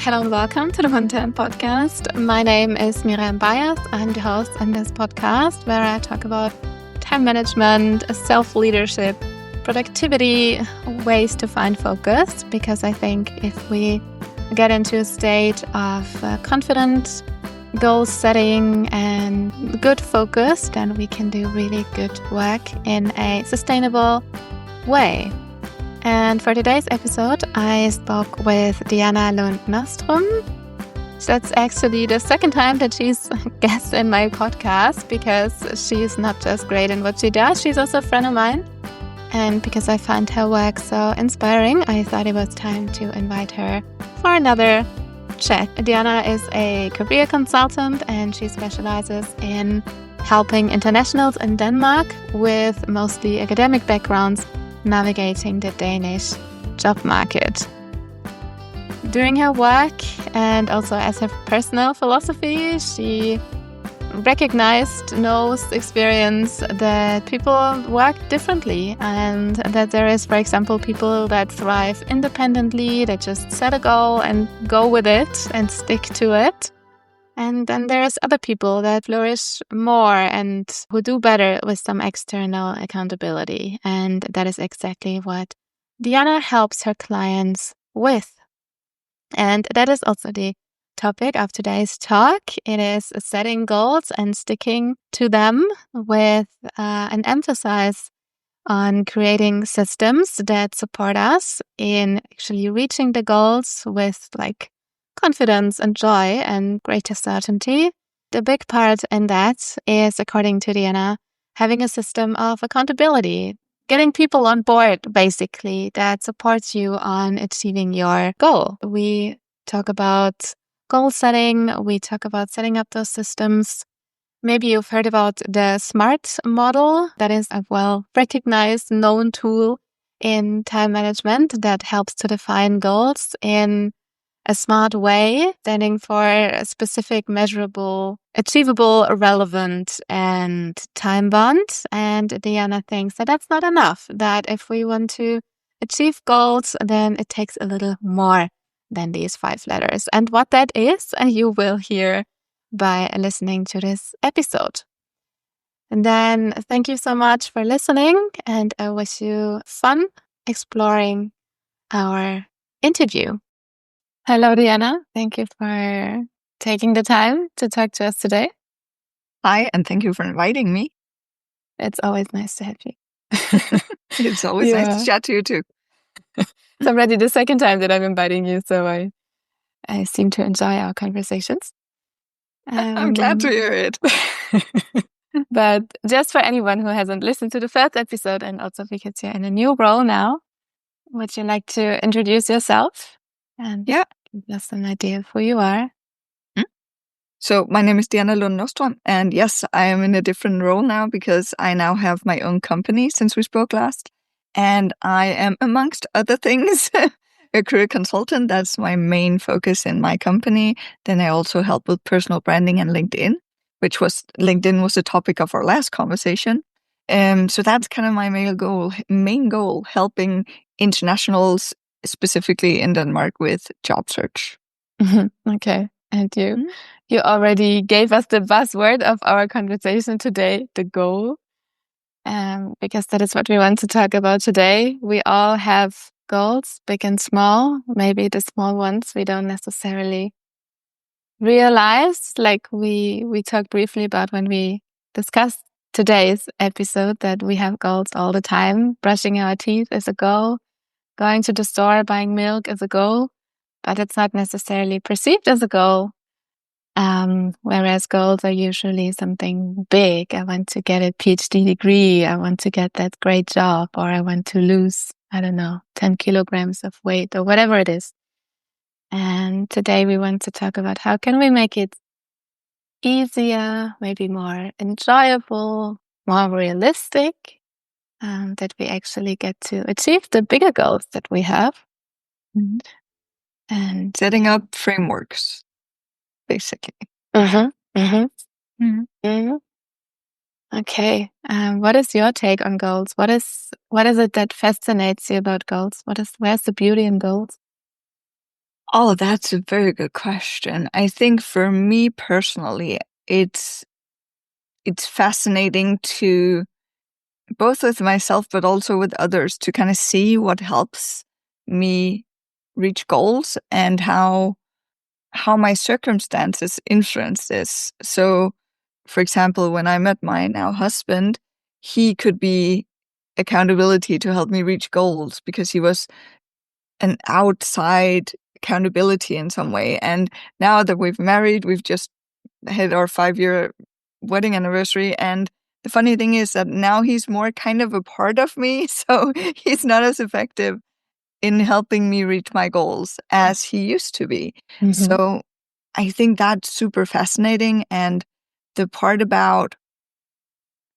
Hello and welcome to the One Turn podcast. My name is Miriam Bayers. I'm the host on this podcast where I talk about time management, self-leadership, productivity, ways to find focus, because I think if we get into a state of confident goal setting and good focus, then we can do really good work in a sustainable way. And for today's episode, I spoke with Diana Lund Nordstrøm. That's actually the second time that she's a guest in my podcast, because she's not just great in what she does, she's also a friend of mine. And because I find her work so inspiring, I thought it was time to invite her for another chat. Diana is a career consultant and she specializes in helping internationals in Denmark with mostly academic backgrounds navigating the Danish job market. During her work and also as her personal philosophy, she experienced that people work differently, and that there is, for example, people that thrive independently, that just set a goal and go with it and stick to it. And then there's other people that flourish more and who do better with some external accountability. And that is exactly what Diana helps her clients with. And that is also the topic of today's talk. It is setting goals and sticking to them with an emphasis on creating systems that support us in actually reaching the goals with confidence and joy and greater certainty. The big part in that is, according to Diana, having a system of accountability, getting people on board, basically, that supports you on achieving your goal. We talk about goal setting. We talk about setting up those systems. Maybe you've heard about the SMART model. That is a well-recognized, known tool in time management that helps to define goals in a smart way, standing for a specific, measurable, achievable, relevant, and time-bound. And Diana thinks that that's not enough, that if we want to achieve goals, then it takes a little more than these 5 letters. And what that is, you will hear by listening to this episode. And then thank you so much for listening, and I wish you fun exploring our interview. Hello, Diana. Thank you for taking the time to talk to us today. Hi, and thank you for inviting me. It's always nice to have you. It's always nice to chat to you too. It's already the second time that I'm inviting you, so I seem to enjoy our conversations. I'm glad to hear it. But just for anyone who hasn't listened to the first episode, and also because you're in a new role now, would you like to introduce yourself and give us an idea of who you are? So my name is Diana Lund Nordstrøm, and yes, I am in a different role now because I now have my own company since we spoke last. And I am, amongst other things, a career consultant. That's my main focus in my company. Then I also help with personal branding and LinkedIn, LinkedIn was the topic of our last conversation. So that's kind of my main goal, helping internationals, specifically in Denmark, with job search. Okay. And you already gave us the buzzword of our conversation today, the goal, because that is what we want to talk about today. We all have goals, big and small. Maybe the small ones we don't necessarily realize, like we talked briefly about when we discussed today's episode, that we have goals all the time. Brushing our teeth is a goal. Going to the store, buying milk is a goal, but it's not necessarily perceived as a goal. Whereas goals are usually something big. I want to get a PhD degree. I want to get that great job, or I want to lose, 10 kilograms of weight, or whatever it is. And today we want to talk about how can we make it easier, maybe more enjoyable, more realistic, that we actually get to achieve the bigger goals that we have. Mm-hmm. And setting up frameworks, basically. Okay. What is your take on goals? What is it that fascinates you about goals? Where's the beauty in goals? Oh, that's a very good question. I think for me personally, it's fascinating to both with myself but also with others to kind of see what helps me reach goals and how my circumstances influence this. So, for example, when I met my now husband, he could be accountability to help me reach goals because he was an outside accountability in some way. And now that we've married, we've just hit our 5-year wedding anniversary. And the funny thing is that now he's more kind of a part of me. So he's not as effective in helping me reach my goals as he used to be. Mm-hmm. So I think that's super fascinating. And the part about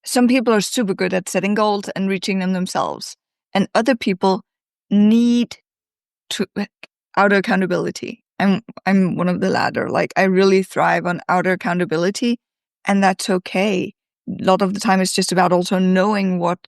some people are super good at setting goals and reaching them themselves, and other people need to outer accountability. I'm one of the latter. Like I really thrive on outer accountability, and that's okay. A lot of the time it's just about also knowing what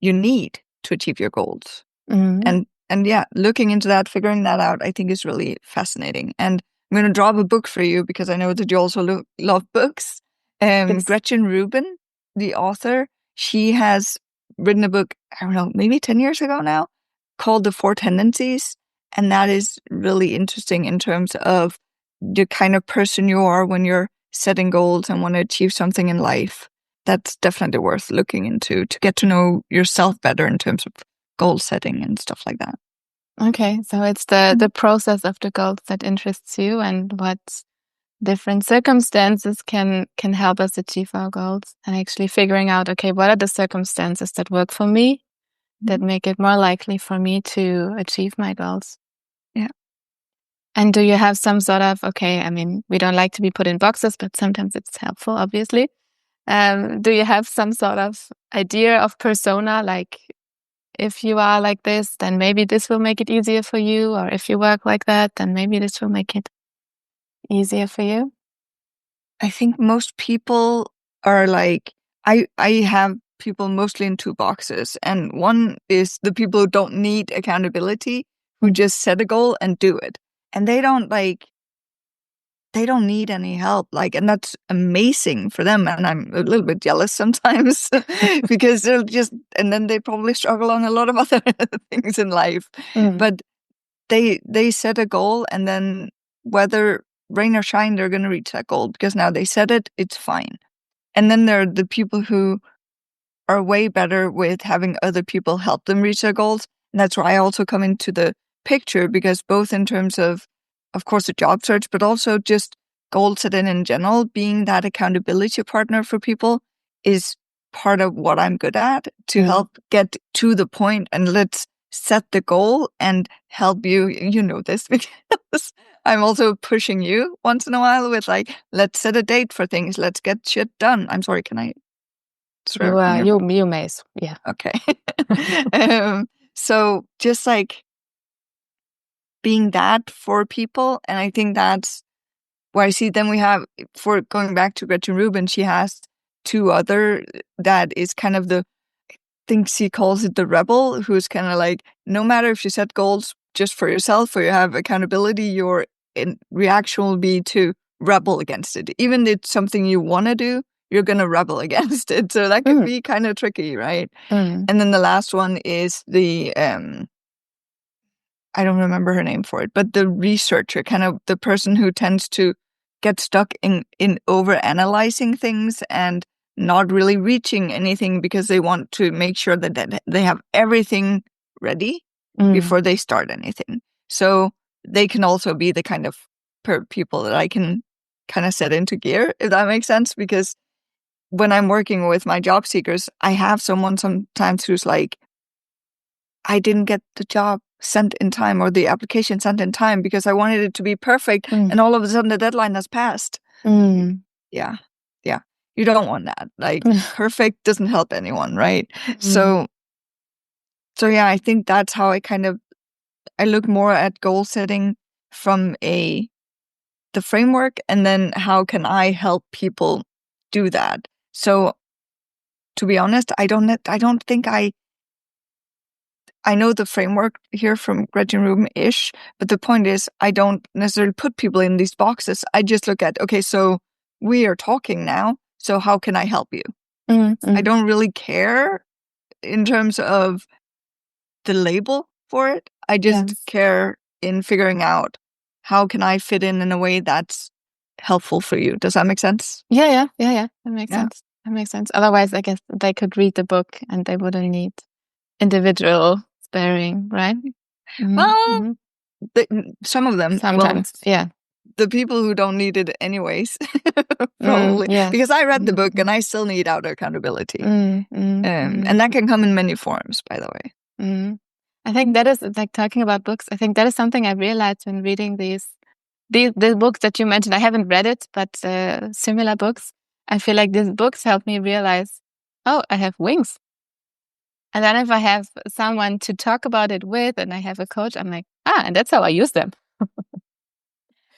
you need to achieve your goals. Mm-hmm. And yeah, looking into that, figuring that out, I think is really fascinating. And I'm going to draw up a book for you because I know that you also love books. Yes. Gretchen Rubin, the author, she has written a book, I don't know, maybe 10 years ago now, called The Four Tendencies. And that is really interesting in terms of the kind of person you are when you're setting goals and want to achieve something in life. That's definitely worth looking into to get to know yourself better in terms of goal setting and stuff like that. Okay, so it's the process of the goals that interests you, and what different circumstances can help us achieve our goals, and actually figuring out, okay, what are the circumstances that work for me, that make it more likely for me to achieve my goals. Yeah. And do you have some sort of, okay, I mean, we don't like to be put in boxes, but sometimes it's helpful, obviously. Do you have some sort of idea of persona, like if you are like this, then maybe this will make it easier for you, or if you work like that, then maybe this will make it easier for you? I think most people are like, I have people mostly in two boxes. And one is the people who don't need accountability, who just set a goal and do it. And they don't need any help. And that's amazing for them. And I'm a little bit jealous sometimes because they'll and then they probably struggle on a lot of other things in life. But they set a goal, and then whether rain or shine, they're going to reach that goal because now they set it, it's fine. And then there are the people who are way better with having other people help them reach their goals. And that's where I also come into the picture, because both in terms of course, a job search, but also just goal setting in general, being that accountability partner for people is part of what I'm good at to help get to the point. And let's set the goal and help you. You know this because I'm also pushing you once in a while with let's set a date for things. Let's get shit done. I'm sorry, can I swear? You may, yeah. Okay. So just being that for people. And I think that's where I see then we have, for going back to Gretchen Rubin, she has two other that is kind of I think she calls it the rebel, who's kind of no matter if you set goals just for yourself or you have accountability, your reaction will be to rebel against it. Even if it's something you want to do, you're going to rebel against it. So that could be kind of tricky, right? And then the last one is the I don't remember her name for it, but the researcher, kind of the person who tends to get stuck in over analyzing things and not really reaching anything because they want to make sure that they have everything ready before they start anything. So they can also be the kind of people that I can kind of set into gear, if that makes sense. Because when I'm working with my job seekers, I have someone sometimes who's like, I didn't get the job sent in time or the application sent in time because I wanted it to be perfect, and all of a sudden the deadline has passed. Yeah. You don't want that. Perfect doesn't help anyone, right? So yeah, I think that's how I look more at goal setting from the framework, and then how can I help people do that? So to be honest, I don't think I know the framework here from Gretchen Rubin-ish, but the point is I don't necessarily put people in these boxes. I just look at, okay, so we are talking now, so how can I help you? I don't really care in terms of the label for it. I just care in figuring out how can I fit in a way that's helpful for you. Does that make sense? Yeah. That makes sense. That makes sense. Otherwise, I guess they could read the book and they wouldn't need individual sparring, right? Well, some of them. Sometimes, the people who don't need it anyways, probably. Because I read the book and I still need outer accountability. And that can come in many forms, by the way. I think that is, like, talking about books, I think that is something I realized when reading these books that you mentioned. I haven't read it, but similar books. I feel like these books help me realize, oh, I have wings. And then if I have someone to talk about it with and I have a coach, I'm like, and that's how I use them.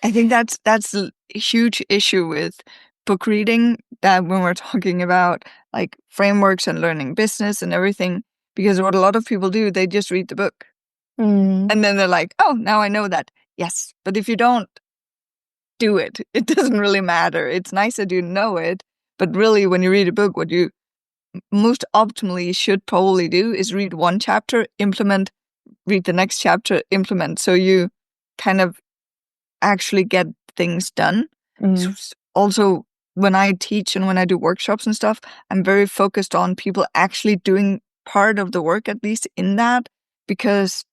I think that's a huge issue with book reading, that when we're talking about like frameworks and learning business and everything, because what a lot of people do, they just read the book. And then they're like, oh, now I know that. Yes. But if you don't do it, it doesn't really matter. It's nice that you know it. But really, when you read a book, what you most optimally should probably do is read one chapter, implement, read the next chapter, implement. So you kind of actually get things done. Also, when I teach and when I do workshops and stuff, I'm very focused on people actually doing part of the work, at least in that, because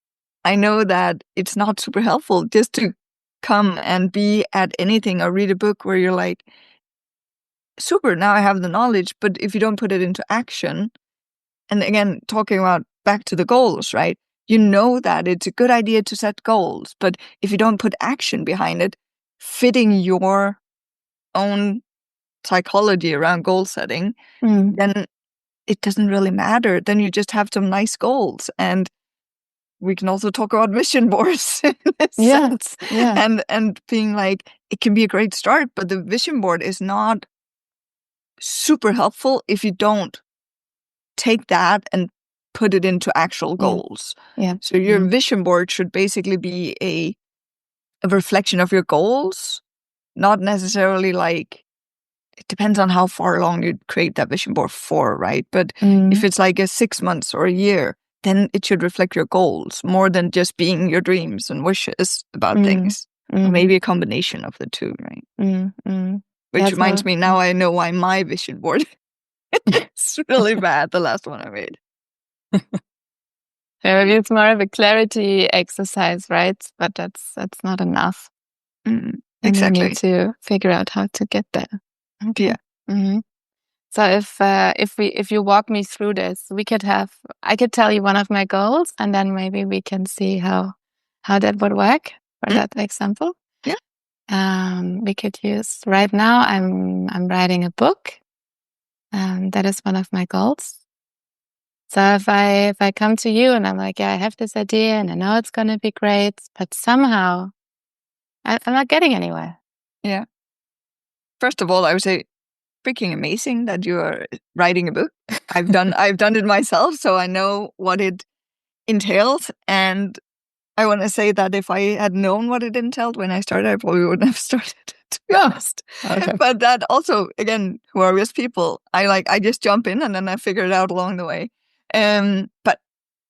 I know that it's not super helpful just to come and be at anything or read a book where you're like, super, now I have the knowledge, but if you don't put it into action, and again, talking about back to the goals, right? You know that it's a good idea to set goals, but if you don't put action behind it, fitting your own psychology around goal setting, then it doesn't really matter. Then you just have some nice goals. And we can also talk about vision boards in this sense. And being like, it can be a great start, but the vision board is not super helpful if you don't take that and put it into actual goals. So your vision board should basically be a reflection of your goals, not necessarily like, it depends on how far along you create that vision board for, right? But if it's like a 6 months or a year, then it should reflect your goals more than just being your dreams and wishes about things. Or maybe a combination of the two, right? Which reminds me, now I know why my vision board is really bad, the last one I made. Maybe it's more of a clarity exercise, right? But that's not enough. Exactly. You need to figure out how to get there. Okay. So if you walk me through this, I could tell you one of my goals, and then maybe we can see how that would work for that example. We could use, right now I'm writing a book. That is one of my goals. So if I come to you and I'm like, I have this idea and I know it's going to be great, but somehow I'm not getting anywhere. Yeah. First of all, I would say, freaking amazing that you are writing a book. I've done it myself, so I know what it entails. And I want to say that if I had known what it entailed when I started, I probably wouldn't have started, to be honest. Okay. But that also, again, who are risk people, I just jump in and then I figure it out along the way. But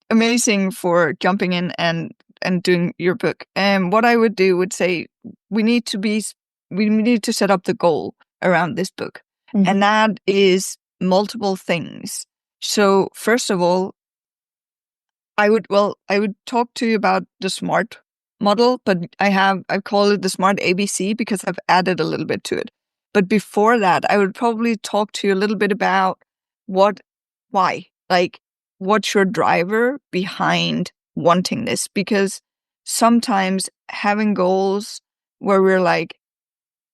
amazing for jumping in and doing your book. What I would say, we need to set up the goal around this book. And that is multiple things. So first of all, I would talk to you about the SMART model, but I call it the SMART ABC because I've added a little bit to it. But before that, I would probably talk to you a little bit about why, like, what's your driver behind wanting this? Because sometimes having goals where we're like,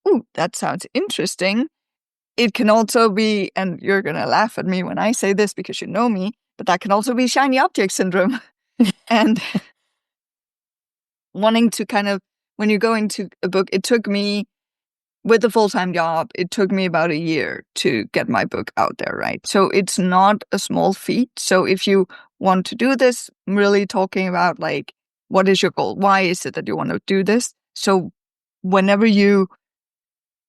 ooh, that sounds interesting. It can also be, and you're going to laugh at me when I say this because you know me, but that can also be shiny object syndrome. And wanting to kind of, when you go into a book, it took me with a full-time job, it took me about a year to get my book out there, right? So it's not a small feat. So if you want to do this, I'm really talking about like, what is your goal? Why is it that you want to do this? So whenever you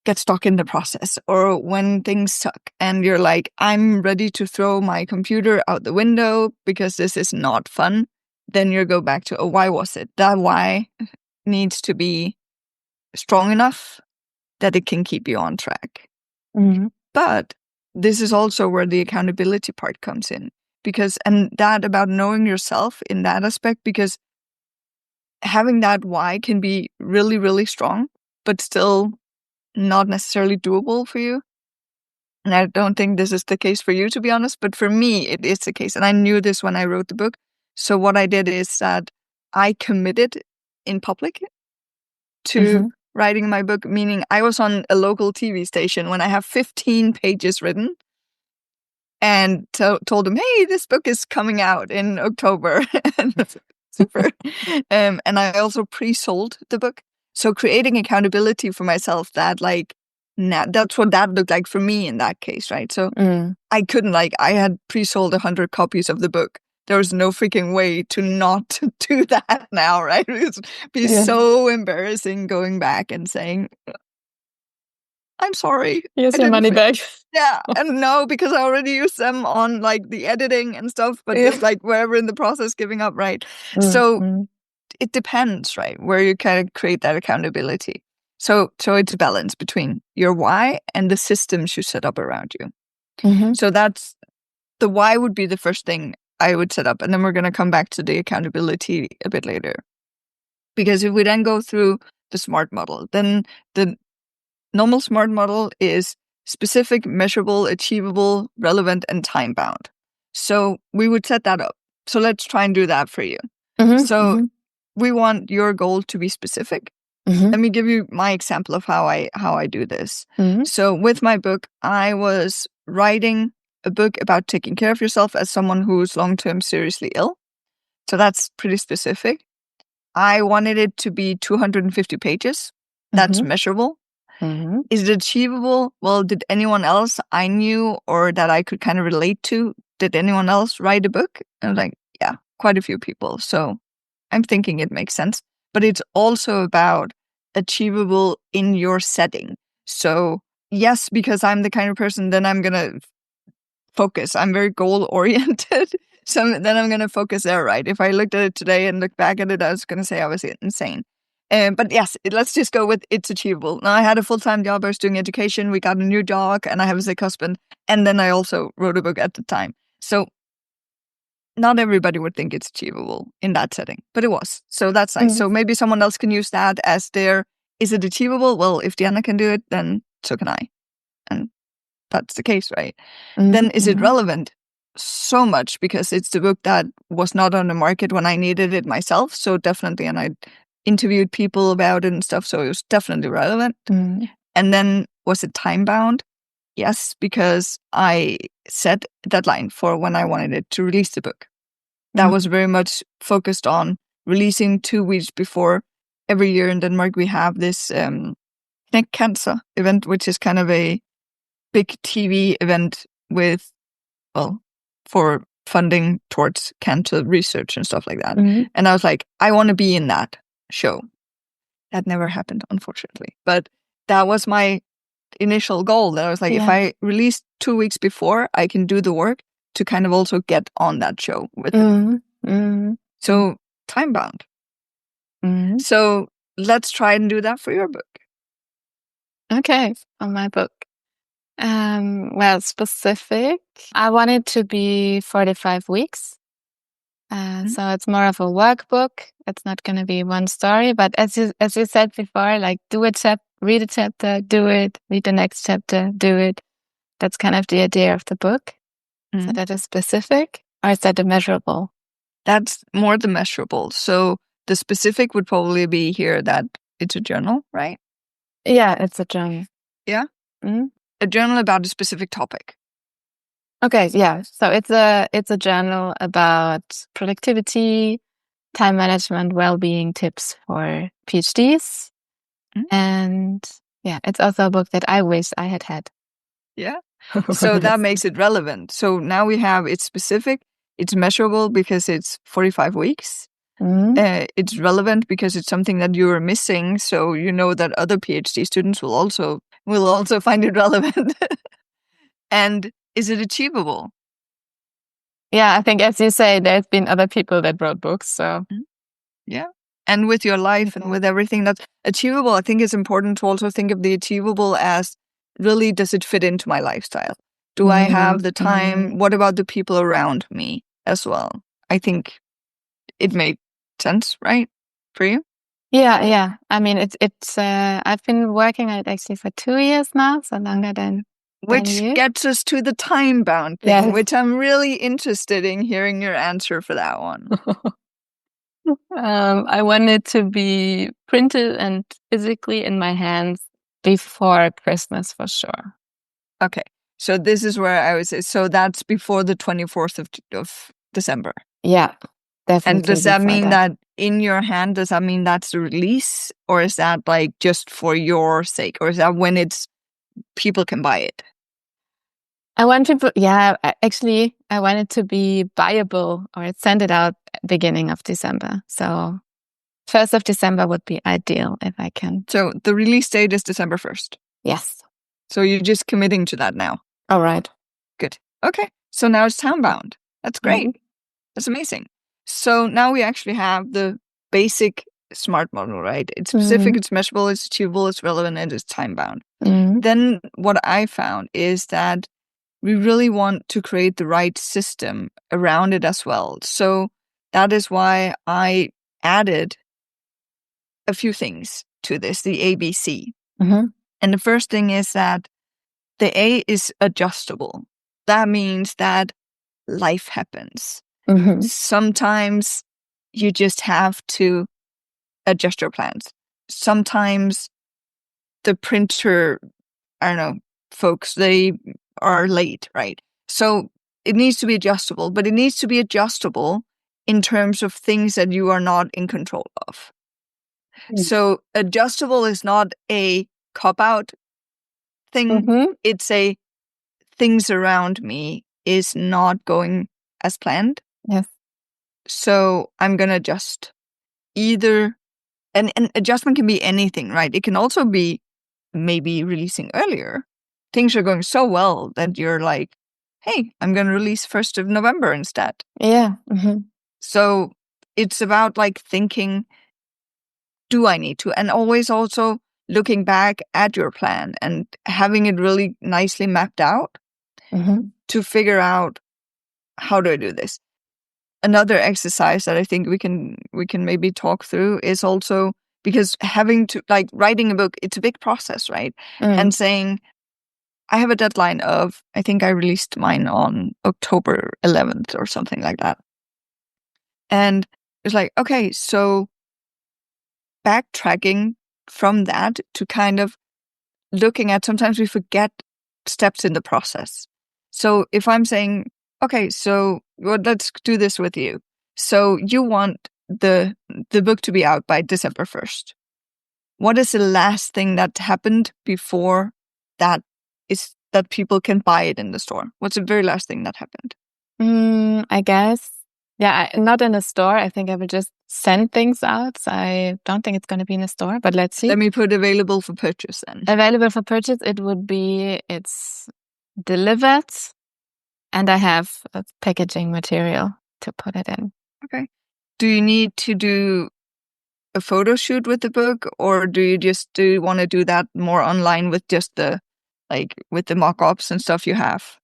get stuck in the process or when things suck and you're like, I'm ready to throw my computer out the window because this is not fun, then you go back to, oh, why was it? That why needs to be strong enough that it can keep you on track. Mm-hmm. But this is also where the accountability part comes in, because, and that about knowing yourself in that aspect, because having that why can be really, really strong, but still not necessarily doable for you. And I don't think this is the case for you, to be honest, but for me, it is the case. And I knew this when I wrote the book. So what I did is that I committed in public to writing my book, meaning I was on a local TV station when I have 15 pages written and told them, hey, this book is coming out in October. Super. And I also pre-sold the book. So creating accountability for myself that like, that's what that looked like for me in that case, right? So I couldn't I had pre-sold 100 copies of the book. There was no freaking way to not do that now, right? It would be so embarrassing going back and saying, I'm sorry. Here's your money back. Yeah, and no, because I already used them on like the editing and stuff, but just like wherever in the process giving up, right? So it depends, right, where you kind of create that accountability. So it's a balance between your why and the systems you set up around you. So that's the why would be the first thing I would set up, and then we're going to come back to the accountability a bit later. Because if we then go through the SMART model, then the normal SMART model is specific, measurable, achievable, relevant, and time-bound. So we would set that up. So let's try and do that for you. We want your goal to be specific. Let me give you my example of how I do this. So with my book, I was writing a book about taking care of yourself as someone who's long-term seriously ill. So that's pretty specific. I wanted it to be 250 pages. That's measurable. Is it achievable? Well, did anyone else I knew or that I could kind of relate to, did anyone else write a book? And I was like, yeah, quite a few people. So I'm thinking it makes sense. But it's also about achievable in your setting. So yes, because I'm the kind of person, then I'm going to focus. I'm very goal oriented. So then I'm going to focus there, right? If I looked at it today and looked back at it, I was going to say I was insane. But yes, let's just go with it's achievable. Now I had a full-time job. I was doing education. We got a new dog and I have a sick husband. And then I also wrote a book at the time. So not everybody would think it's achievable in that setting, but it was. So that's nice. So maybe someone else can use that as their, is it achievable? Well, if Diana can do it, then so can I. And that's the case, right? Then is it relevant? So much, because it's the book that was not on the market when I needed it myself. So definitely, and I interviewed people about it and stuff. So it was definitely relevant. And then was it time bound? Yes, because I set a deadline for when I wanted it to release the book. That was very much focused on releasing 2 weeks before. Every year in Denmark, we have this Knæk Cancer event, which is kind of a big TV event with, well, for funding towards cancer research and stuff like that. And I was like, I want to be in that show. That never happened, unfortunately. But that was my initial goal. That I was like, if I release 2 weeks before, I can do the work to kind of also get on that show with them. So time bound. So let's try and do that for your book. Okay, on my book. Well, specific. I want it to be 45 weeks. So it's more of a workbook. It's not going to be one story, but as you said before, like read a chapter, do it, read the next chapter, do it. That's kind of the idea of the book. So that is specific, or is that the measurable? That's more the measurable. So the specific would probably be here that it's a journal, right? Yeah, it's a journal. Yeah? A journal about a specific topic. Okay, yeah. So it's a journal about productivity, time management, well-being tips for PhDs. And Yeah, it's also a book that I wish I had had. Yeah. So that makes it relevant. So now we have it's specific, it's measurable because it's 45 weeks. It's relevant because it's something that you are missing. So you know that other PhD students will also find it relevant. And is it achievable? Yeah, I think as you say, there's been other people that wrote books. So yeah. And with your life and with everything that's achievable, I think it's important to also think of the achievable as really, does it fit into my lifestyle? Do I have the time? What about the people around me as well? I think it made sense, right? For you? Yeah. I mean, it's I've been working on it actually for 2 years now, so longer than Which you. gets us to the time-bound thing, Yes. which I'm really interested in hearing your answer for that one. I want it to be printed and physically in my hands before Christmas for sure. Okay, so this is where I was. So that's before the 24th of December. Yeah, definitely. And does that mean that in your hand? Does that mean that's the release, or is that like just for your sake, or is that when it's people can buy it? I want people. Yeah, actually, I want it to be buyable or send it out beginning of December. So 1st of December would be ideal if I can. So the release date is December 1st. Yes. So you're just committing to that now. All right. Good. Okay. So now it's town-bound. That's great. That's amazing. So now we actually have the basic SMART model, right? It's specific, it's measurable, it's achievable, it's relevant, and it's time-bound. Then what I found is that we really want to create the right system around it as well. So that is why I added a few things to this, the ABC. And the first thing is that the A is adjustable. That means that life happens. Sometimes you just have to adjust your plans. Sometimes the printer, I don't know, folks, they are late, right? So it needs to be adjustable, but it needs to be adjustable in terms of things that you are not in control of. So adjustable is not a cop-out thing. It's a things around me is not going as planned. Yes. So I'm going to adjust either, and adjustment can be anything, right? It can also be maybe releasing earlier. Things are going so well that you're like, hey, I'm going to release 1st of November instead. Yeah. So it's about like thinking, do I need to? And always also looking back at your plan and having it really nicely mapped out to figure out, how do I do this? Another exercise that I think we can maybe talk through is also, because having to, like, writing a book, it's a big process, right? And saying, I have a deadline of, I think I released mine on October 11th or something like that. And it's like, okay, so backtracking from that to kind of looking at, sometimes we forget steps in the process. So if I'm saying, okay, so let's do this with you. So you want the book to be out by December 1st. What is the last thing that happened before that is that people can buy it in the store? What's the very last thing that happened? I guess, yeah, not in a store. I think I will just send things out. So I don't think it's going to be in a store, but let's see. Let me put available for purchase then. Available for purchase, it would be, it's delivered, and I have a packaging material to put it in. Okay. Do you need to do a photo shoot with the book, or do you want to do that more online with just the, like, with the mock-ups and stuff you have?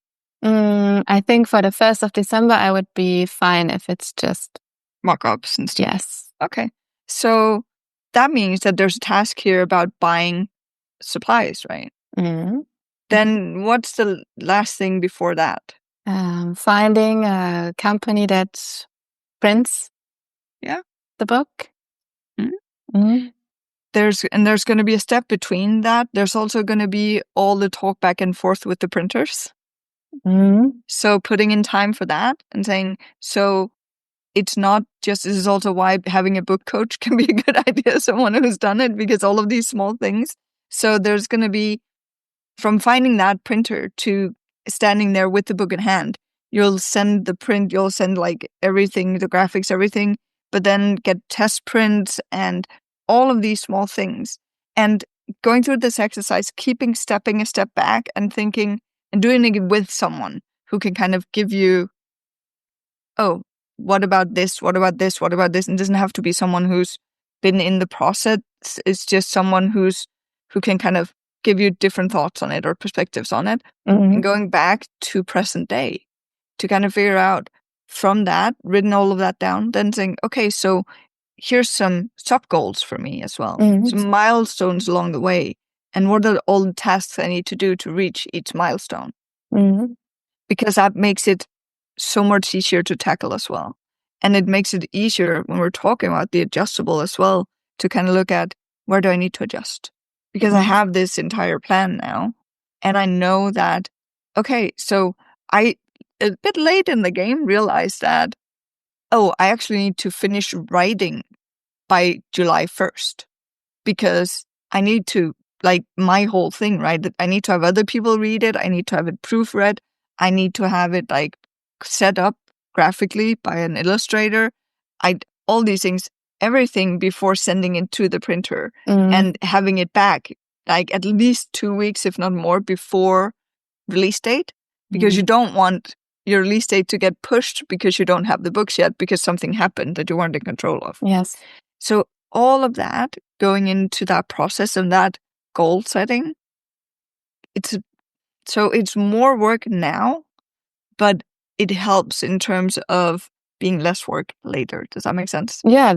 I think for the 1st of December, I would be fine if it's just mock-ups and stuff. Yes. Okay. So that means that there's a task here about buying supplies, right? Then what's the last thing before that? Finding a company that prints the book. There's going to be a step between that. There's also going to be all the talk back and forth with the printers. So putting in time for that and saying, so it's not just, this is also why having a book coach can be a good idea, someone who's done it, because all of these small things So there's going to be, from finding that printer to standing there with the book in hand, you'll send the print, you'll send like everything, the graphics, everything, but then get test prints and all of these small things. And going through this exercise, stepping a step back and thinking and doing it with someone who can kind of give you, oh, what about this? What about this? What about this? And it doesn't have to be someone who's been in the process. It's just someone who can kind of give you different thoughts on it or perspectives on it. And going back to present day to kind of figure out from that, written all of that down, then saying, okay, so here's some sub goals for me as well. Some milestones along the way. And what are all the tasks I need to do to reach each milestone? Because that makes it so much easier to tackle as well. And it makes it easier when we're talking about the adjustable as well to kind of look at, where do I need to adjust? Because I have this entire plan now. And I know that, okay, so I, a bit late in the game, realized that, oh, I actually need to finish writing by July 1st. Because I need to, like, my whole thing, right? I need to have other people read it. I need to have it proofread. I need to have it like set up graphically by an illustrator. All these things, everything before sending it to the printer and having it back like at least 2 weeks, if not more, before release date, because you don't want your release date to get pushed because you don't have the books yet because something happened that you weren't in control of. Yes. So all of that going into that process and that goal setting, it's more work now, but it helps in terms of being less work later. Does that make sense? Yeah,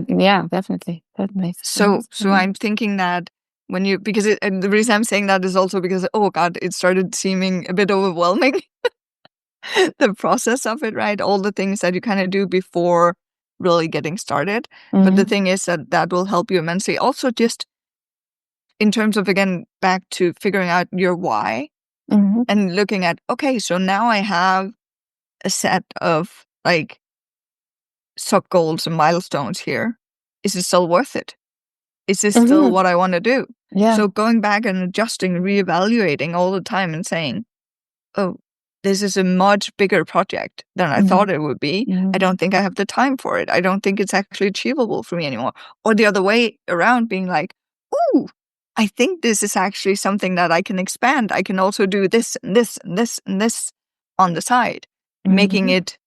definitely. That makes sense. So I'm thinking that and the reason I'm saying that is also because, oh God, it started seeming a bit overwhelming, the process of it, right? All the things that you kind of do before really getting started. But the thing is that will help you immensely. Also, just in terms of, again, back to figuring out your why and looking at, okay, so now I have a set of like sub goals and milestones here. Is it still worth it? Is this still what I want to do? Yeah. So going back and adjusting, reevaluating all the time and saying, oh, this is a much bigger project than I thought it would be. I don't think I have the time for it. I don't think it's actually achievable for me anymore. Or the other way around, being like, ooh, I think this is actually something that I can expand. I can also do this and this and this and this on the side, making it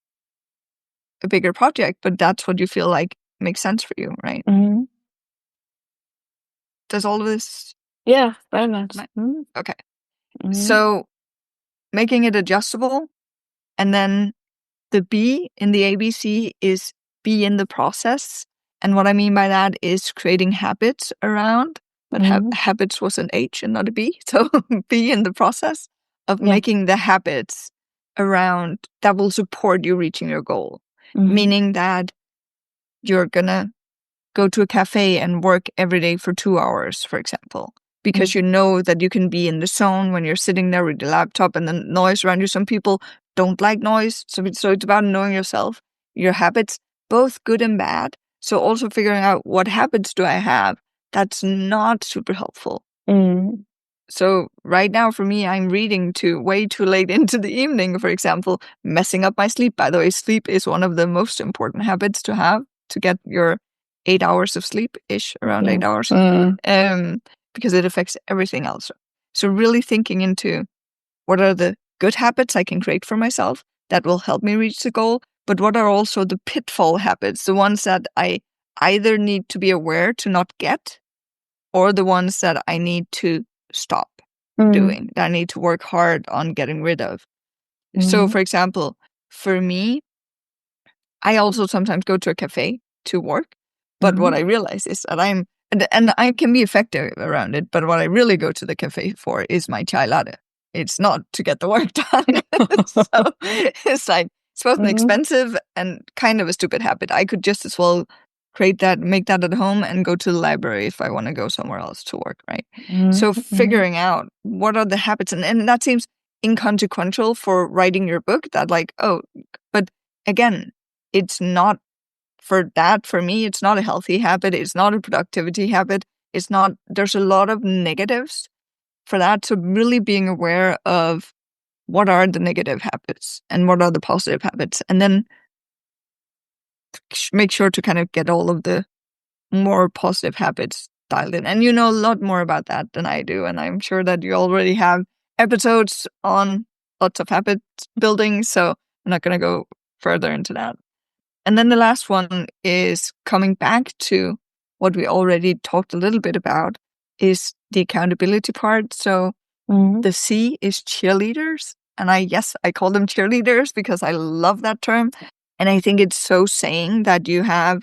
a bigger project. But that's what you feel like makes sense for you, right? Does all of this? Yeah, very much. Okay. So making it adjustable, and then the B in the ABC is be in the process. And what I mean by that is creating habits around, but habits was an H and not a B. So be in the process of making the habits around that will support you reaching your goal. Meaning that you're going to go to a cafe and work every day for 2 hours, for example, because you know that you can be in the zone when you're sitting there with the laptop and the noise around you. Some people don't like noise. So it's about knowing yourself, your habits, both good and bad. So also figuring out what habits do I have that's not super helpful. So right now for me, I'm reading way too late into the evening, for example, messing up my sleep. By the way, sleep is one of the most important habits to have to get your 8 hours of sleep-ish, around 8 hours, because it affects everything else. So really thinking into what are the good habits I can create for myself that will help me reach the goal, but what are also the pitfall habits, the ones that I either need to be aware to not get, or the ones that I need to stop doing, that I need to work hard on getting rid of. So, for example, for me, I also sometimes go to a cafe to work, but what I realize is that and I can be effective around it, but what I really go to the cafe for is my chai latte. It's not to get the work done. So it's like, it's both expensive and kind of a stupid habit. I could just as well make that at home and go to the library if I want to go somewhere else to work, right? So figuring out what are the habits, and that seems inconsequential for writing your book, that like, oh, but again, it's not for me, it's not a healthy habit. It's not a productivity habit. There's a lot of negatives for that. So really being aware of what are the negative habits and what are the positive habits, and then make sure to kind of get all of the more positive habits dialed in. And you know a lot more about that than I do. And I'm sure that you already have episodes on lots of habit building. So I'm not going to go further into that. And then the last one is coming back to what we already talked a little bit about, is the accountability part. So the C is cheerleaders. And I call them cheerleaders because I love that term. And I think it's so saying that you have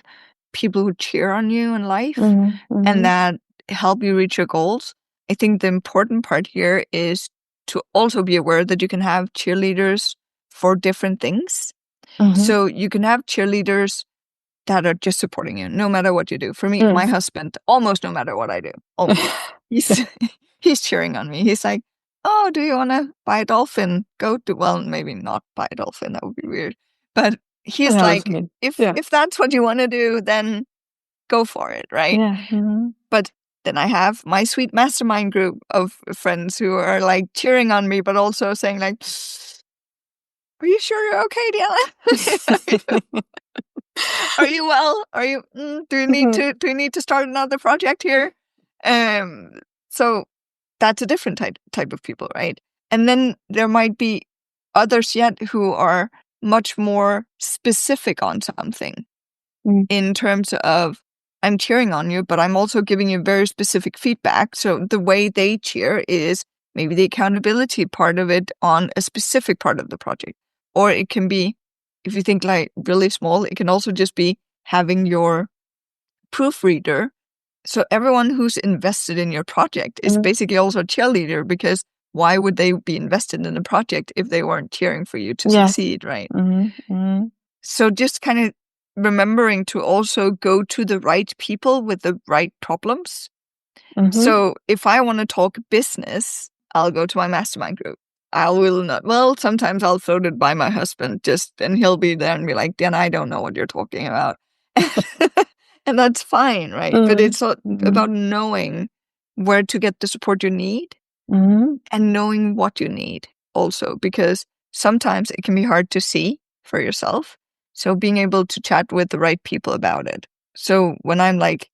people who cheer on you in life and that help you reach your goals. I think the important part here is to also be aware that you can have cheerleaders for different things. So you can have cheerleaders that are just supporting you no matter what you do. For me, my husband, almost no matter what I do, almost, he's cheering on me. He's like, oh, do you want to buy a dolphin? Well, maybe not buy a dolphin. That would be weird. But he's like, if that's what you want to do, then go for it, right? Yeah. But then I have my sweet mastermind group of friends who are like cheering on me, but also saying like, are you sure you're okay, Diana? Are you well? Are you? Do you need to? Do you need to start another project here? So that's a different type of people, right? And then there might be others yet who are much more specific on something in terms of, I'm cheering on you, but I'm also giving you very specific feedback. So the way they cheer is maybe the accountability part of it on a specific part of the project. Or it can be, if you think like really small, it can also just be having your proofreader. So everyone who's invested in your project is basically also a cheerleader, because why would they be invested in a project if they weren't cheering for you to succeed, right? So just kind of remembering to also go to the right people with the right problems. So if I want to talk business, I'll go to my mastermind group. I will not. Well, sometimes I'll float it by my husband, and he'll be there and be like, Dan, I don't know what you're talking about. And that's fine, right? But it's about knowing where to get the support you need and knowing what you need also, because sometimes it can be hard to see for yourself. So being able to chat with the right people about it. So when I'm like,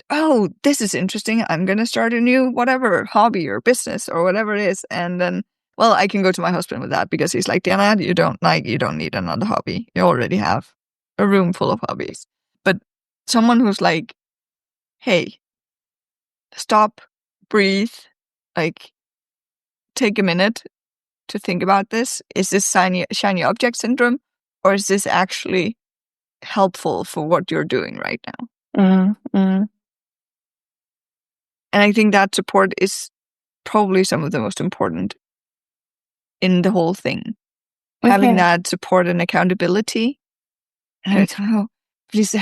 oh, this is interesting, I'm going to start a new whatever hobby or business or whatever it is. And then, well, I can go to my husband with that, because he's like, Diana, you don't need another hobby. You already have a room full of hobbies. But someone who's like, hey, stop, breathe, like take a minute to think about this. Is this shiny object syndrome, or is this actually helpful for what you're doing right now? And I think that support is probably some of the most important in the whole thing. Having that support and accountability. And I don't know, because the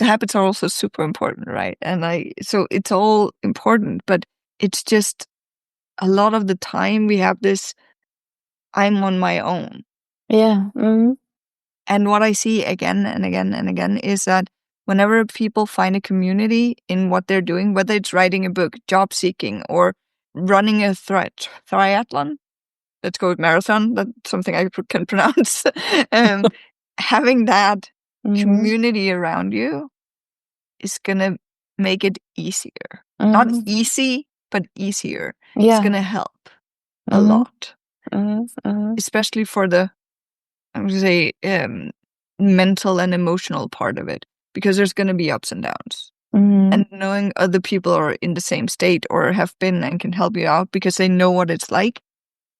habits are also super important, right? And so it's all important, but it's just a lot of the time we have this, I'm on my own. Yeah. And what I see again and again and again is that whenever people find a community in what they're doing, whether it's writing a book, job seeking, or running a triathlon, let's go with marathon, that's something I can pronounce, having that community around you is going to make it easier. Not easy, but easier. It's going to help a lot, especially for the, I would say, mental and emotional part of it, because there's going to be ups and downs. And knowing other people are in the same state or have been and can help you out because they know what it's like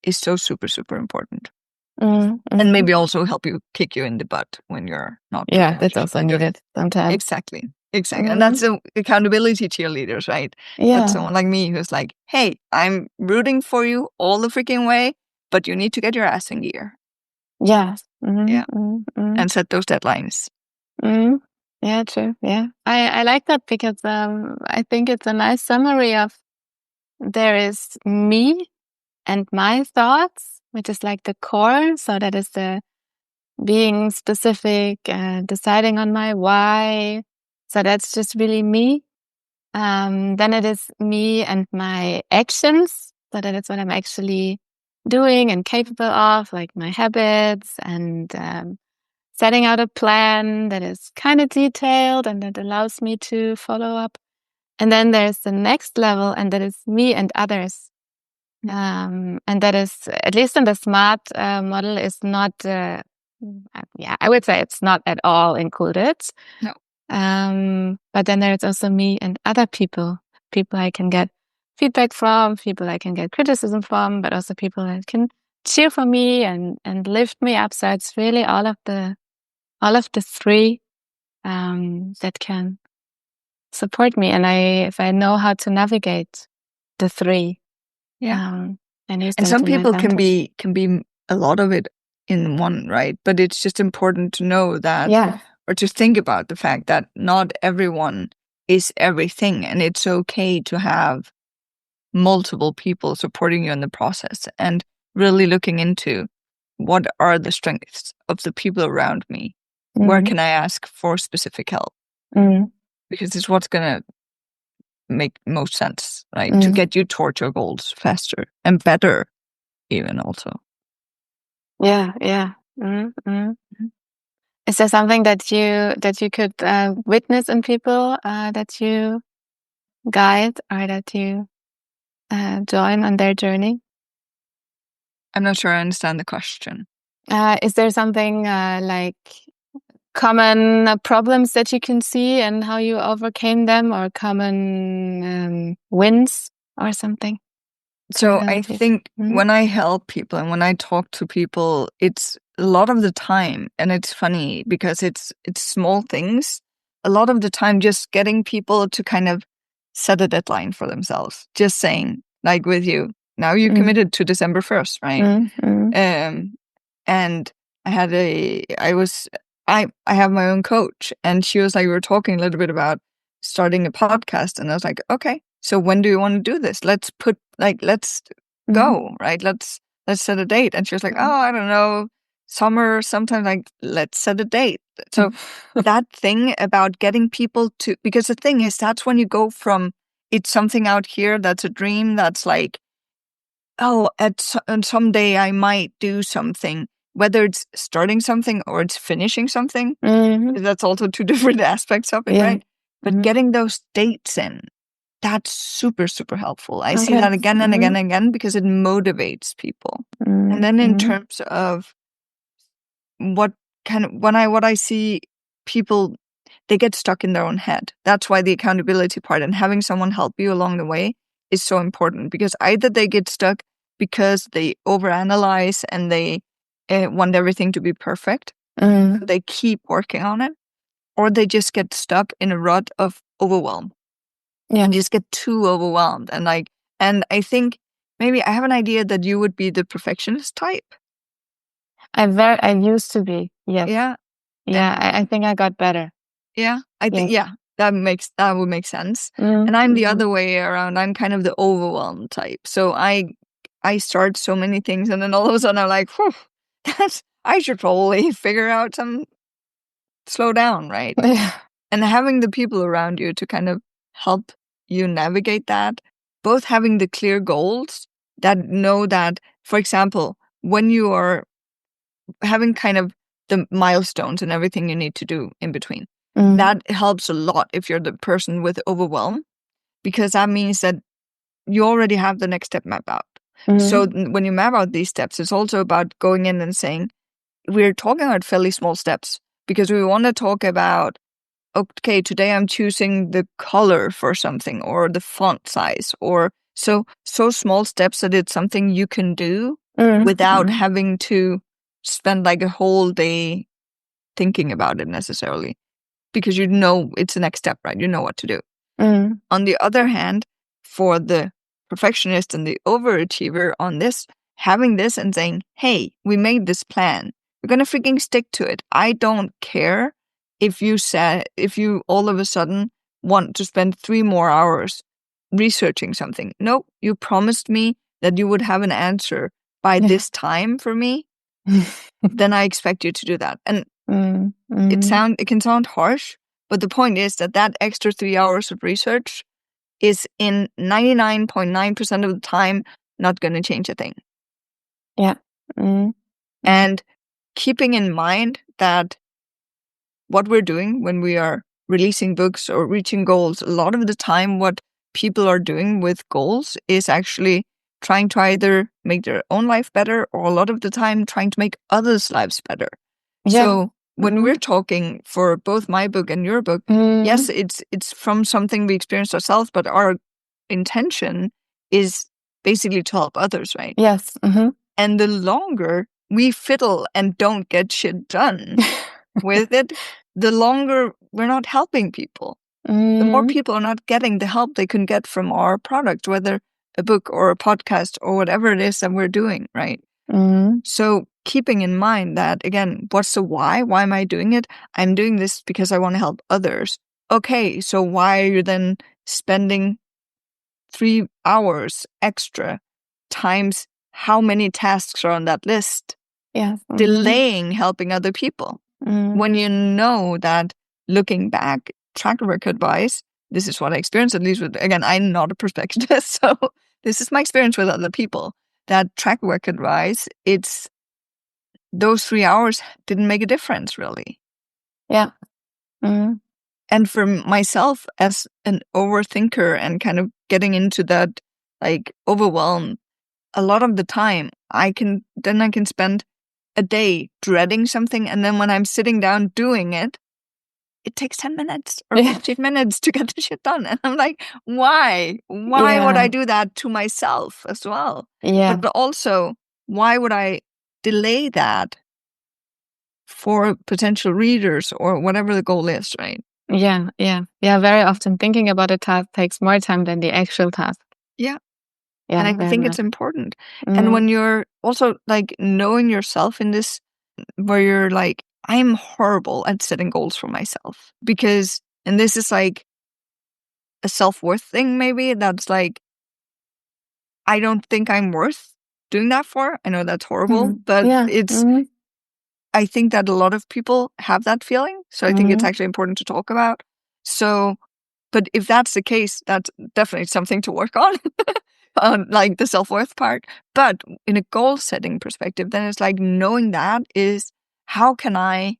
is so super, super important. And maybe also help you, kick you in the butt when you're not. Yeah, that's also needed sometimes. Exactly. And that's the accountability cheerleaders, right? Yeah. That's someone like me who's like, hey, I'm rooting for you all the freaking way, but you need to get your ass in gear. Yes. Yeah. And set those deadlines. Yeah, true. Yeah. I like that, because I think it's a nice summary of, there is me and my thoughts, which is like the core. So that is the being specific, deciding on my why. So that's just really me. Then it is me and my actions. So that is what I'm actually doing and capable of, like my habits and setting out a plan that is kind of detailed and that allows me to follow up. And then there's the next level, and that is me and others. And that is, at least in the SMART model, is not, I would say it's not at all included. No. But then there's also me and other people I can get feedback from, people I can get criticism from, but also people that can cheer for me and lift me up. So it's really all of the three that can support me. And if I know how to navigate the three, and some people can be a lot of it in one, right? But it's just important to know that, or to think about the fact that not everyone is everything, and it's okay to have multiple people supporting you in the process, and really looking into what are the strengths of the people around me. Where can I ask for specific help? Because it's what's going to make most sense, right? To get you toward your goals faster and better, even also. Yeah. Is there something that you could witness in people that you guide or that you join on their journey? I'm not sure I understand the question. Is there something like common problems that you can see and how you overcame them, or common wins or something? So I think when I help people and when I talk to people, it's a lot of the time, and it's funny because it's small things. A lot of the time, just getting people to kind of set a deadline for themselves. Just saying, like with you, now you committed to December 1st, right? And I have my own coach, and she was like, we were talking a little bit about starting a podcast, and I was like, okay, so when do you want to do this? Let's go, right? Let's set a date. And she was like, oh, I don't know, summer, sometime, like, let's set a date. So that thing about getting people to, because the thing is, that's when you go from, it's something out here that's a dream, that's like, oh, and someday I might do something, whether it's starting something or it's finishing something. That's also two different aspects of it, right? But getting those dates in, that's super, super helpful. I see that again and again and again because it motivates people. And then in terms of what I see people, they get stuck in their own head. That's why the accountability part and having someone help you along the way is so important, because either they get stuck because they overanalyze and they want everything to be perfect. They keep working on it, or they just get stuck in a rut of overwhelm. And just get too overwhelmed. And I think maybe I have an idea that you would be the perfectionist type. I used to be. Yes. Yeah. I think I got better. Yeah. I think that would make sense. And I'm the other way around. I'm kind of the overwhelmed type. So I start so many things, and then all of a sudden I'm like, whew, I should probably figure out some slow down, right? And having the people around you to kind of help you navigate that, both having the clear goals that know that, for example, when you are having kind of the milestones and everything you need to do in between, that helps a lot if you're the person with overwhelm, because that means that you already have the next step mapped out. So when you map out these steps, it's also about going in and saying, we're talking about fairly small steps, because we want to talk about, okay, today I'm choosing the color for something, or the font size, or so small steps that it's something you can do without having to spend like a whole day thinking about it necessarily, because you know it's the next step, right? You know what to do. On the other hand, for the perfectionist and the overachiever on this, having this and saying, hey, we made this plan, we're gonna freaking stick to it. I don't care if you all of a sudden want to spend 3 more hours researching something. No, you promised me that you would have an answer by this time for me. Then I expect you to do that. And it can sound harsh, but the point is that extra 3 hours of research is in 99.9% of the time not going to change a thing. Yeah. Mm. And keeping in mind that what we're doing when we are releasing books or reaching goals, a lot of the time what people are doing with goals is actually trying to either make their own life better or a lot of the time trying to make others' lives better. Yeah. So when we're talking for both my book and your book, yes, it's from something we experienced ourselves, but our intention is basically to help others, right? Yes. And the longer we fiddle and don't get shit done with it, the longer we're not helping people. The more people are not getting the help they can get from our product, whether a book or a podcast or whatever it is that we're doing, right? So keeping in mind that, again, what's the why? Why am I doing it? I'm doing this because I want to help others. Okay, so why are you then spending 3 hours extra times how many tasks are on that list? Yes. Delaying helping other people. When you know that looking back, track record-wise, this is what I experienced, at least with, again, I'm not a perfectionist, so this is my experience with other people, that track record-wise, it's those 3 hours didn't make a difference, really. Yeah. And for myself as an overthinker and kind of getting into that like overwhelm, a lot of the time I can spend a day dreading something, and then when I'm sitting down doing it, it takes 10 minutes or 15 minutes to get the shit done. And I'm like, why? Why would I do that to myself as well? Yeah. But also, why would I delay that for potential readers or whatever the goal is, right? Yeah. Very often thinking about a task takes more time than the actual task. Yeah. Yeah. And I think it's important. And when you're also like knowing yourself in this, where you're like, I'm horrible at setting goals for myself because, and this is like a self-worth thing, maybe that's like, I don't think I'm worth doing that for. I know that's horrible, but it's, I think that a lot of people have that feeling. So I think it's actually important to talk about. So, but if that's the case, that's definitely something to work on. On like the self-worth part. But in a goal setting perspective, then it's like knowing that is, how can I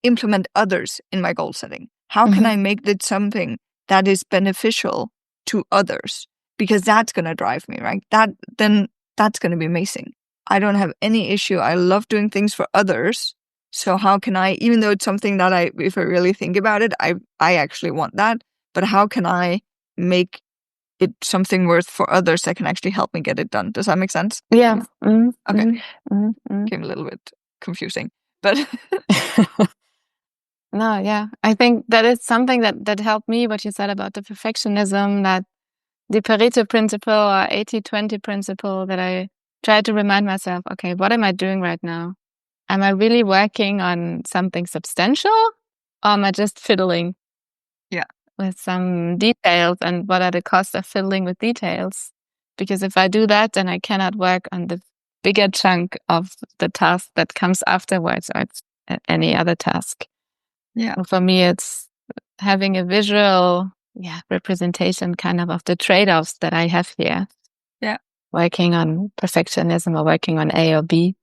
implement others in my goal setting? How can I make it something that is beneficial to others? Because that's going to drive me, right? That's going to be amazing. I don't have any issue. I love doing things for others. So how can I, even though it's something that if I really think about it, I actually want that. But how can I make it something worth for others that can actually help me get it done? Does that make sense? Yeah. Okay. Came a little bit confusing, but no, yeah. I think that is something that helped me, what you said about the perfectionism, that the Pareto principle or 80-20 principle, that I try to remind myself, okay, what am I doing right now? Am I really working on something substantial, or am I just fiddling with some details, and what are the costs of fiddling with details? Because if I do that, then I cannot work on the bigger chunk of the task that comes afterwards, or any other task. Yeah. So for me, it's having a visual representation kind of the trade-offs that I have here. Yeah. Working on perfectionism or working on A or B.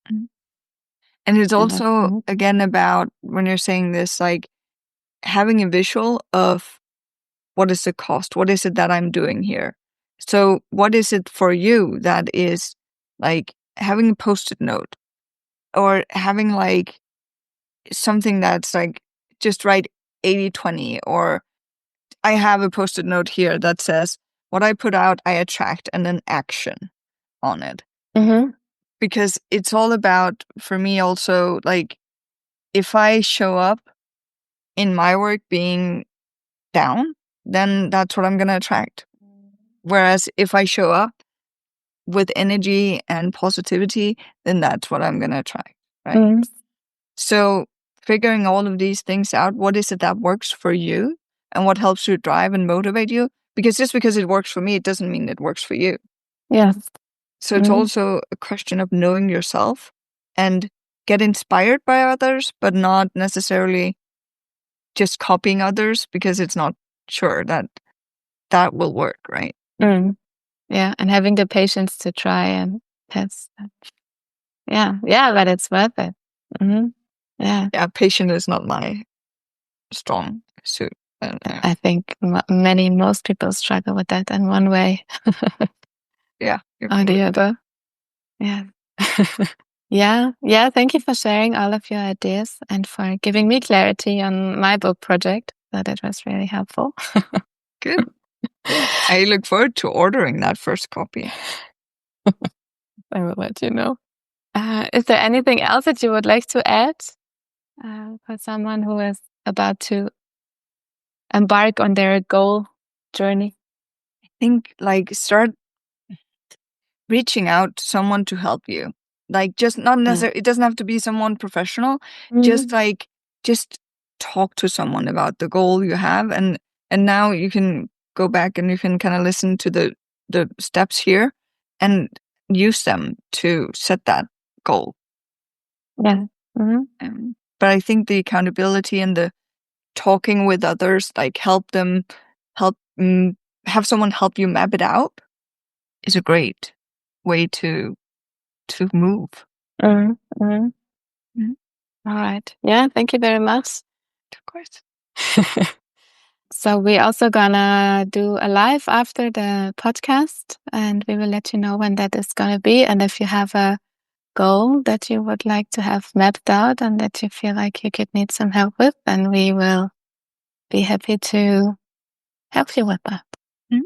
And it's also, again, about when you're saying this, like having a visual of what is the cost? What is it that I'm doing here? So what is it for you that is like having a Post-it note or having like something that's like just write 80-20, or I have a Post-it note here that says, what I put out, I attract, and then action on it. Because it's all about, for me also, like if I show up in my work being down, then that's what I'm going to attract. Whereas if I show up with energy and positivity, then that's what I'm going to attract, right? So figuring all of these things out, what is it that works for you and what helps you drive and motivate you? Because just because it works for me, it doesn't mean it works for you. Yes. So it's also a question of knowing yourself and get inspired by others, but not necessarily just copying others, because it's not sure that that will work, right? Mm. Yeah, and having the patience to try and test. Yeah, but it's worth it. Mm-hmm. Yeah. Yeah, patience is not my strong suit. I think most people struggle with that in one way Yeah. or the other. Yeah. Yeah. Thank you for sharing all of your ideas and for giving me clarity on my book project. So that was really helpful. Good. I look forward to ordering that first copy. I will let you know. Is there anything else that you would like to add for someone who is about to embark on their goal journey? I think start reaching out to someone to help you. Just not necessarily, it doesn't have to be someone professional. Mm-hmm. Just talk to someone about the goal you have. And now you can go back and you can kind of listen to the steps here and use them to set that goal. Yeah. Mm-hmm. But I think the accountability and the talking with others, have someone help you map it out, is a great way to move. Mm-hmm. Mm-hmm. All right. Yeah, thank you very much. Of course. So we're also gonna do a live after the podcast, and we will let you know when that is gonna be. And if you have a goal that you would like to have mapped out and that you feel like you could need some help with, then we will be happy to help you with that. Mm-hmm.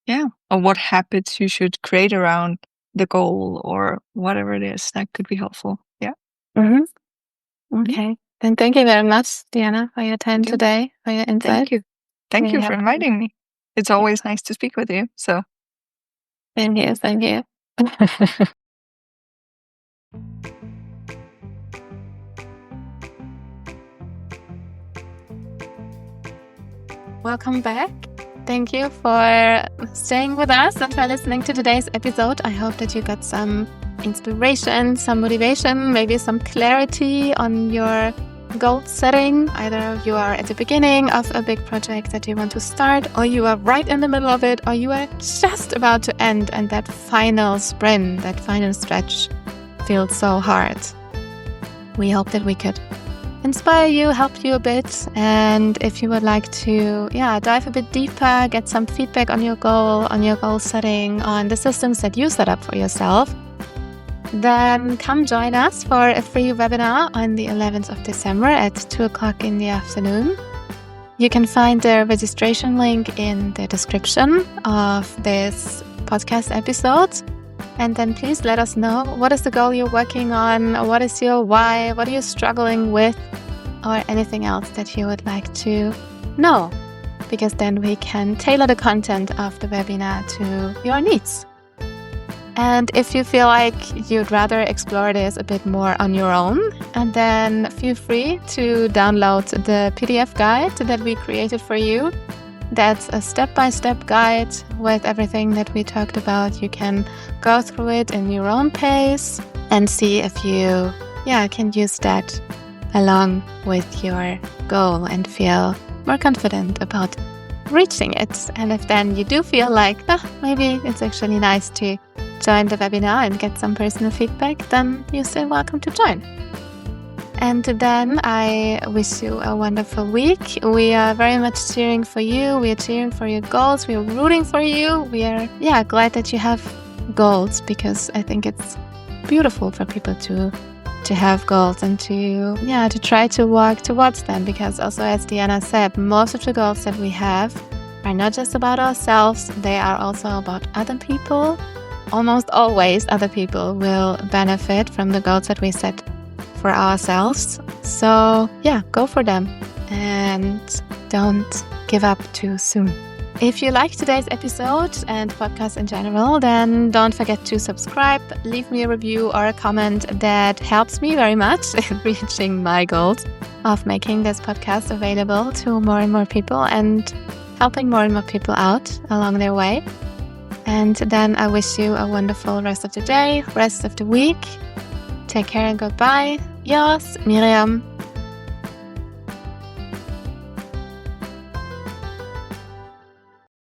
Yeah. Or what habits you should create around the goal or whatever it is that could be helpful. Yeah. Mm-hmm. Okay. Then thank you very much, Diana, for your time today, for your insight. Thank you. Thank you for inviting me. It's always nice to speak with you. So same here. Welcome back. Thank you for staying with us and for listening to today's episode. I hope that you got some inspiration, some motivation, maybe some clarity on your goal setting. Either you are at the beginning of a big project that you want to start, or you are right in the middle of it, or you are just about to end, and that final sprint, that final stretch feels so hard. We hope that we could inspire you, help you a bit. And if you would like to dive a bit deeper, get some feedback on your goal setting, on the systems that you set up for yourself, then come join us for a free webinar on the 11th of December at 2:00 in the afternoon. You can find the registration link in the description of this podcast episode. And then please let us know, what is the goal you're working on? What is your why? What are you struggling with? Or anything else that you would like to know? Because then we can tailor the content of the webinar to your needs. And if you feel like you'd rather explore this a bit more on your own, and then feel free to download the PDF guide that we created for you. That's a step-by-step guide with everything that we talked about. You can go through it in your own pace and see if you can use that along with your goal and feel more confident about reaching it. And if then you do feel like, maybe it's actually nice to join the webinar and get some personal feedback, then you're still welcome to join. And then I wish you a wonderful week. We are very much cheering for you. We are cheering for your goals. We are rooting for you. We are glad that you have goals, because I think it's beautiful for people to have goals and to try to walk towards them. Because also, as Diana said, most of the goals that we have are not just about ourselves. They are also about other people. Almost always other people will benefit from the goals that we set for ourselves. So go for them and don't give up too soon. If you like today's episode and podcast in general, then don't forget to subscribe, leave me a review or a comment. That helps me very much in reaching my goals of making this podcast available to more and more people and helping more and more people out along their way. And then I wish you a wonderful rest of the day, rest of the week. Take care and goodbye. Yours, Miriam.